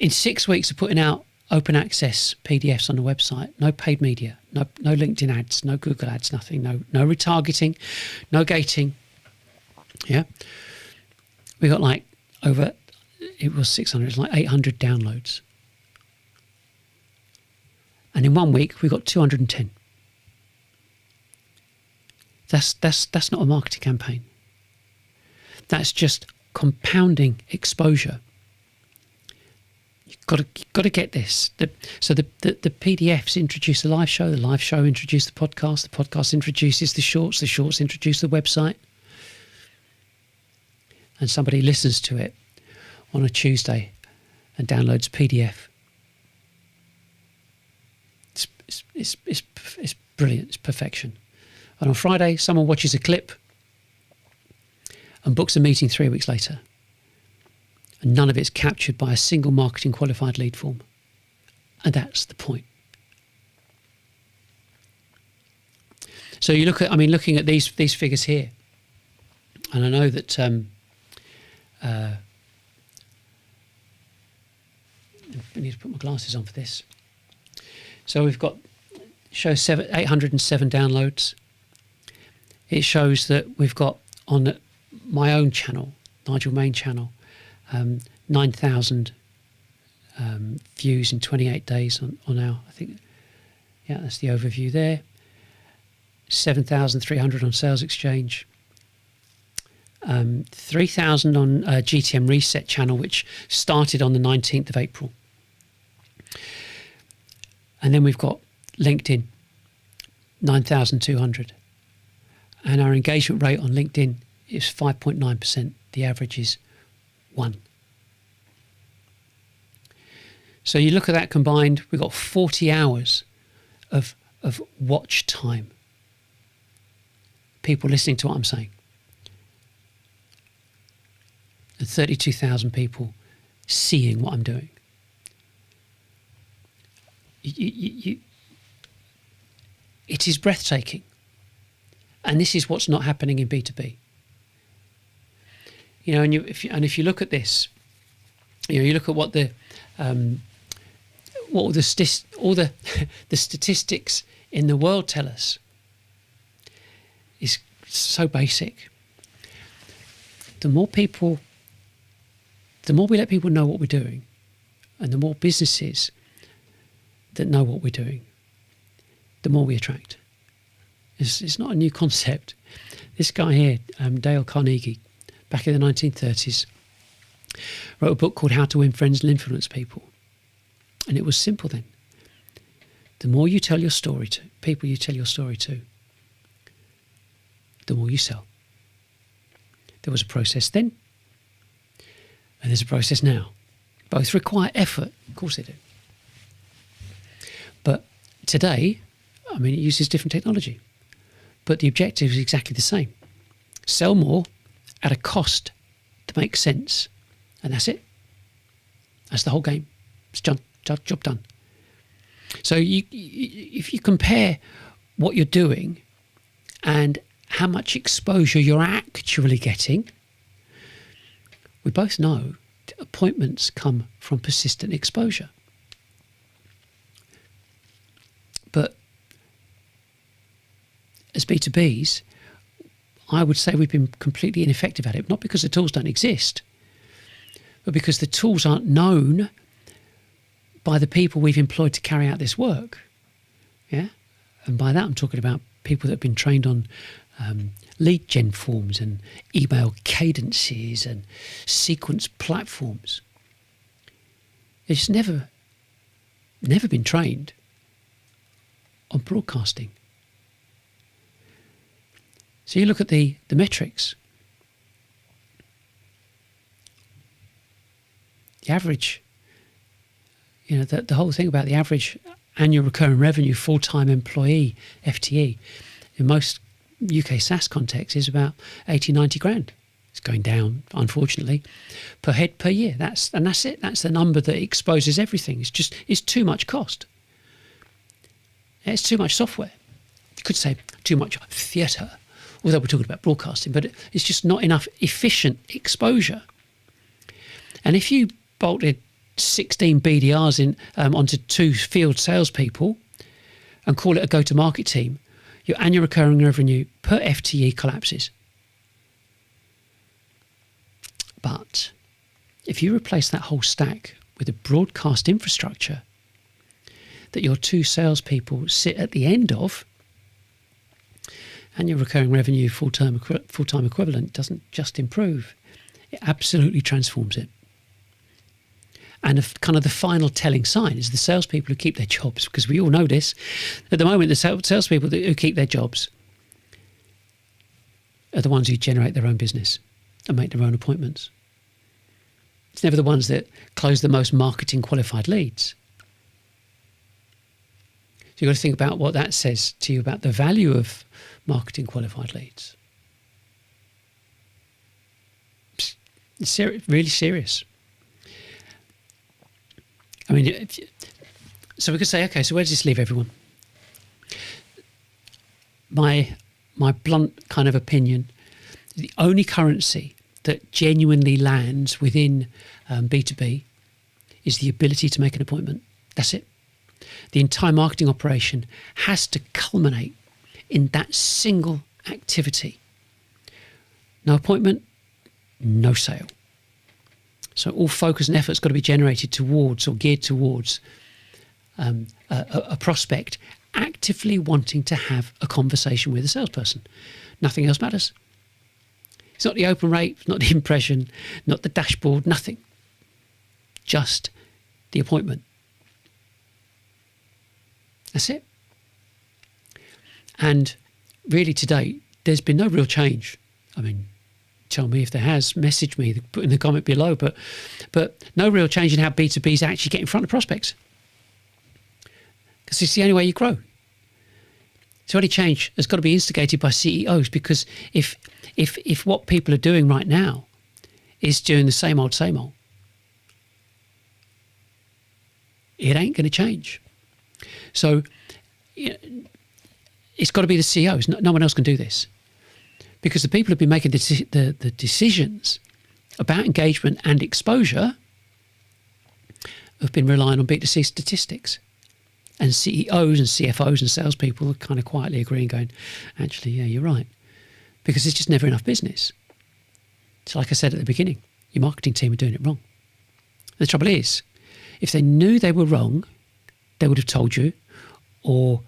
In 6 weeks of putting out open access PDFs on the website, no paid media, no LinkedIn ads, no Google ads, nothing, no retargeting, no gating. Yeah. We got like over, it was 600, it's like 800 downloads. And in 1 week, we got 210. That's not a marketing campaign. That's just compounding exposure. You've got to get this. So the PDFs introduce the live show introduces the podcast introduces the shorts introduce the website. And somebody listens to it on a Tuesday and downloads a PDF. It's brilliant. It's perfection. And on Friday, someone watches a clip and books a meeting 3 weeks later. And none of it's captured by a single marketing qualified lead form. And that's the point. So you look at, looking at these figures here, and I know that I need to put my glasses on for this. So we've got, shows 807 downloads. It shows that we've got on my own channel, Nigel main channel, 9,000 views in 28 days on our, I think, yeah, that's the overview there. 7,300 on Sales Exchange. 3,000 on GTM Reset channel, which started on the 19th of April. And then we've got LinkedIn, 9,200. And our engagement rate on LinkedIn is 5.9%. The average is 1. So you look at that combined, we've got 40 hours of watch time. People listening to what I'm saying. And 32,000 people seeing what I'm doing. It is breathtaking. And this is what's not happening in B2B. You know, and if you look at this, you know, you look at what all the statistics in the world tell us is so basic. The more we let people know what we're doing, and the more businesses that know what we're doing, the more we attract. It's not a new concept. This guy here, Dale Carnegie, back in the 1930s, wrote a book called How to Win Friends and Influence People. And it was simple then. The more you tell your story to, people you tell your story to, the more you sell. There was a process then, and there's a process now. Both require effort. Of course they do. But today, it uses different technology. But the objective is exactly the same. Sell more at a cost to make sense. And that's it. That's the whole game. It's job done. So if you compare what you're doing and how much exposure you're actually getting, we both know that appointments come from persistent exposure. But as B2Bs, I would say we've been completely ineffective at it, not because the tools don't exist, but because the tools aren't known by the people we've employed to carry out this work. Yeah? And by that I'm talking about people that have been trained on lead gen forms and email cadences and sequence platforms. They've just never been trained on broadcasting. So you look at the metrics. The average, the whole thing about the average annual recurring revenue full-time employee, FTE, in most UK SaaS contexts is about 80, 90 grand. It's going down, unfortunately, per head per year. That's it. That's the number that exposes everything. It's too much cost. It's too much software. You could say too much theatre, although we're talking about broadcasting, but it's just not enough efficient exposure. And if you bolted 16 BDRs onto 2 field salespeople and call it a go-to-market team, your annual recurring revenue per FTE collapses. But if you replace that whole stack with a broadcast infrastructure that your 2 salespeople sit at the end of, annual recurring revenue full-time equivalent doesn't just improve, it absolutely transforms it. And kind of the final telling sign is the salespeople who keep their jobs, because we all know this. At the moment, the salespeople who keep their jobs are the ones who generate their own business and make their own appointments. It's never the ones that close the most marketing qualified leads. So you've got to think about what that says to you about the value of marketing qualified leads. It's really serious. I mean, so we could say, okay, so where does this leave everyone? My blunt kind of opinion, the only currency that genuinely lands within B2B is the ability to make an appointment. That's it. The entire marketing operation has to culminate in that single activity. No appointment, no sale. So all focus and effort's got to be generated towards or geared towards a prospect actively wanting to have a conversation with a salesperson. Nothing else matters. It's not the open rate, it's not the impression, not the dashboard, nothing. Just the appointment. That's it. And really to date, there's been no real change. I mean, tell me if there has, message me, put in the comment below, but no real change in how B2Bs actually get in front of prospects. Because it's the only way you grow. So any change has got to be instigated by CEOs, because if what people are doing right now is doing the same old, it ain't going to change. So it's got to be the CEOs. No one else can do this. Because the people who've been making the decisions about engagement and exposure have been relying on B2C statistics. And CEOs and CFOs and salespeople are kind of quietly agreeing, going, actually, yeah, you're right. Because there's just never enough business. So like I said at the beginning, your marketing team are doing it wrong. The trouble is, if they knew they were wrong, they would have told you, or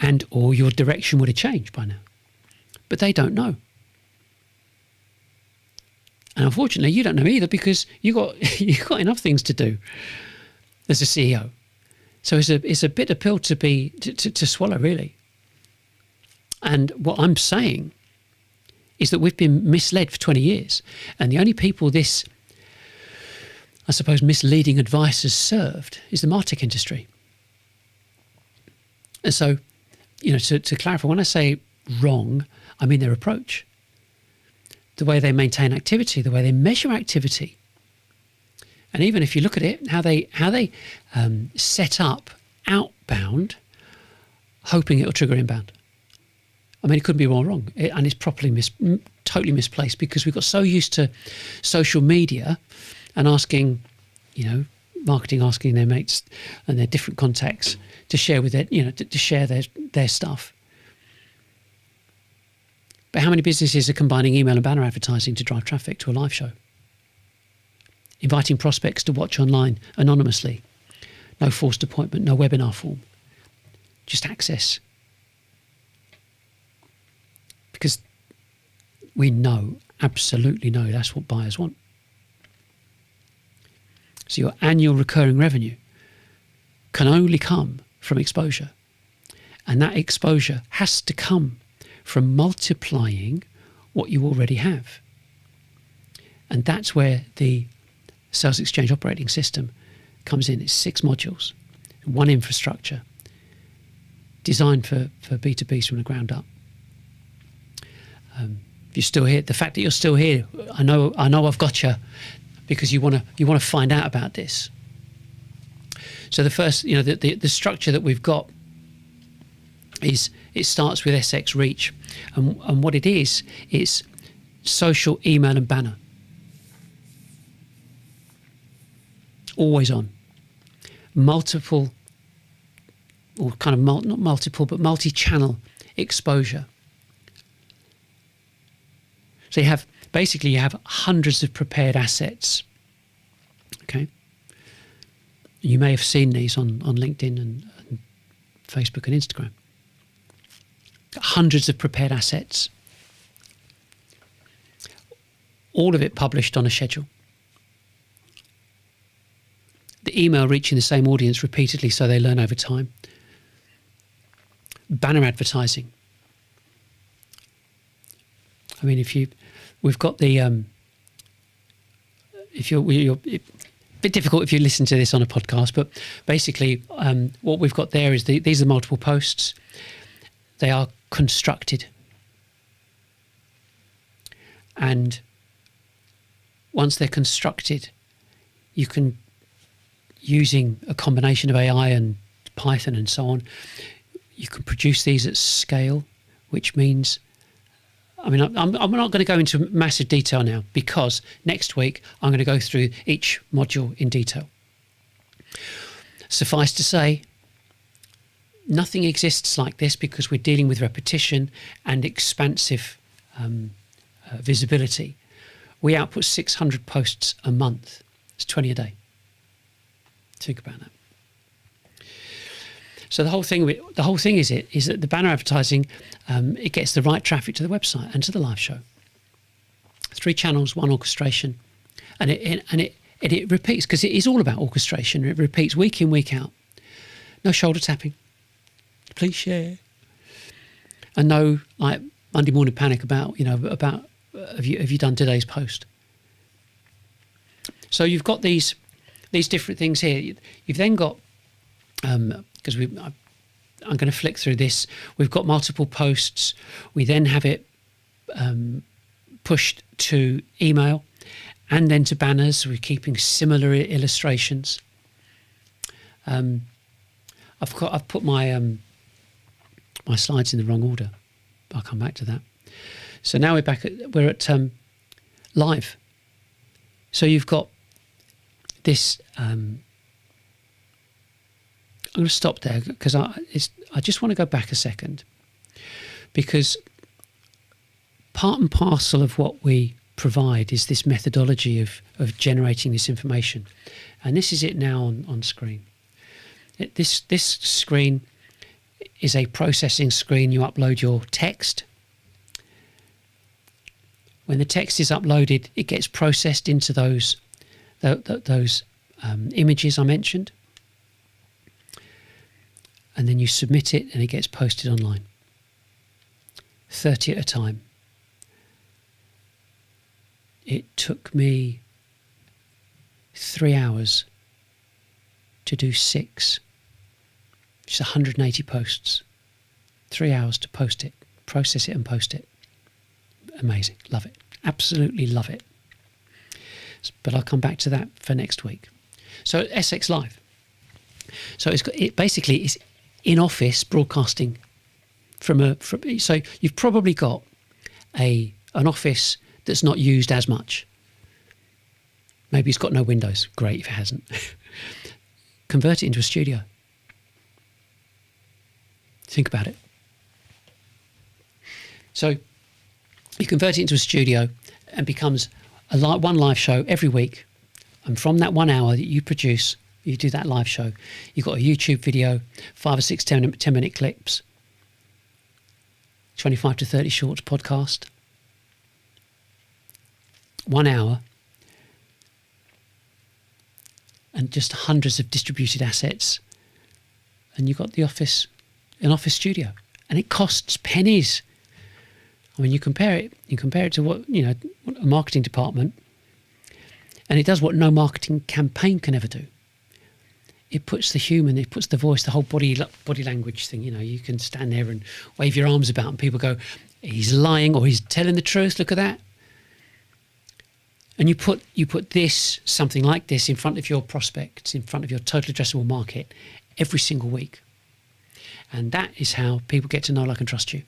your direction would have changed by now. But they don't know. And unfortunately, you don't know either, because you've got enough things to do as a CEO. So it's a bitter pill to swallow, really. And what I'm saying is that we've been misled for 20 years. And the only people this, I suppose, misleading advice has served is the MarTech industry. And so, to clarify, when I say wrong, I mean their approach. The way they maintain activity, the way they measure activity. And even if you look at it, how they set up outbound, hoping it'll trigger inbound. I mean, it couldn't be more wrong. And it's properly totally misplaced, because we've got so used to social media and asking, marketing asking their mates and their different contacts to share with their, to share their stuff. But how many businesses are combining email and banner advertising to drive traffic to a live show? Inviting prospects to watch online anonymously. No forced appointment, no webinar form. Just access. Because we absolutely know that's what buyers want. So your annual recurring revenue can only come from exposure. And that exposure has to come from multiplying what you already have. And that's where the Sales Exchange Operating System comes in. It's 6 modules, one infrastructure, designed for B2Bs from the ground up. If you're still here, the fact that you're still here, I know I've got you, because you want to find out about this. So the first, the structure that we've got is, it starts with SX Reach, and what it is, it's social, email, and banner. always on, multiple, or kind of not multiple, but multi-channel exposure. So you have hundreds of prepared assets. Okay, you may have seen these on LinkedIn and Facebook and Instagram. Hundreds of prepared assets, all of it published on a schedule. The email reaching the same audience repeatedly so they learn over time. Banner advertising. I mean, we've got the, you're a bit difficult if you listen to this on a podcast, but basically what we've got there is these are multiple posts. They are constructed. And once they're constructed, you can, using a combination of AI and Python and so on, you can produce these at scale, which means, I mean, I'm not going to go into massive detail now, because next week I'm going to go through each module in detail. Suffice to say, nothing exists like this, because we're dealing with repetition and expansive visibility. We output 600 posts a month. It's 20 a day. Think about that. So the whole thing is that the banner advertising, it gets the right traffic to the website and to the live show. 3 channels, 1 orchestration, and it repeats, because it is all about orchestration. It repeats week in, week out. No shoulder tapping. Please share. And no like Monday morning panic about have you done today's post. So you've got these different things here. You've then got because I'm going to flick through this. We've got multiple posts. We then have it pushed to email and then to banners. We're keeping similar illustrations. I've put my my slides in the wrong order. I'll come back to that. So now we're at live. So you've got this. I'm going to stop there, because I just want to go back a second, because part and parcel of what we provide is this methodology of generating this information, and this is it now on screen. This screen is a processing screen. You upload your text. When the text is uploaded, it gets processed into those images I mentioned. And then you submit it and it gets posted online. 30 at a time. It took me 3 hours to do 6. Which is 180 posts. 3 hours to post it, process it and post it. Amazing. Love it. Absolutely love it. But I'll come back to that for next week. So SX Live. So it basically is in-office broadcasting so you've probably got an office that's not used as much. Maybe it's got no windows. Great if it hasn't. Convert it into a studio. Think about it. So you convert it into a studio and becomes one live show every week. And from that 1 hour that you produce, you do that live show, you've got a YouTube video, 5 or 6 10-minute clips, 25 to 30 shorts podcast, 1 hour, and just hundreds of distributed assets. And you've got an office studio, and it costs pennies. I mean, you compare it to what a marketing department, and it does what no marketing campaign can ever do. It puts the human, it puts the voice, the whole body language thing. You can stand there and wave your arms about, and people go, "He's lying," or "He's telling the truth. Look at that." And you put something like this in front of your prospects, in front of your total addressable market, every single week. And that is how people get to know, like, and trust you.